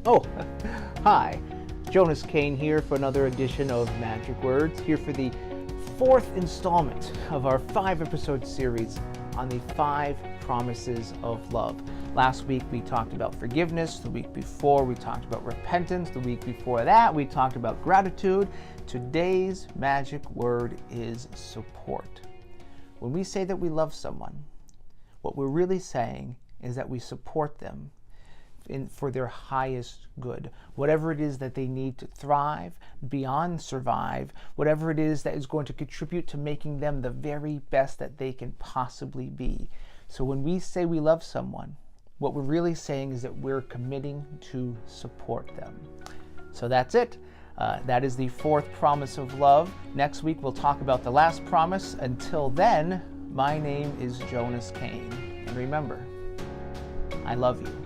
Oh, hi. Jonas Cain here for another edition of Magic Words, here for the fourth installment of our 5-episode series on the 5 promises of love. Last week we talked about forgiveness. The week before we talked about repentance. The week before that we talked about gratitude. Today's magic word is support. When we say that we love someone, what we're really saying is that we support them for their highest good. Whatever it is that they need to thrive, beyond survive, whatever it is that is going to contribute to making them the very best that they can possibly be. So when we say we love someone, what we're really saying is that we're committing to support them. So that's it. That is the 4th promise of love. Next week we'll talk about the last promise. Until then, my name is Jonas Cain. And remember, I love you.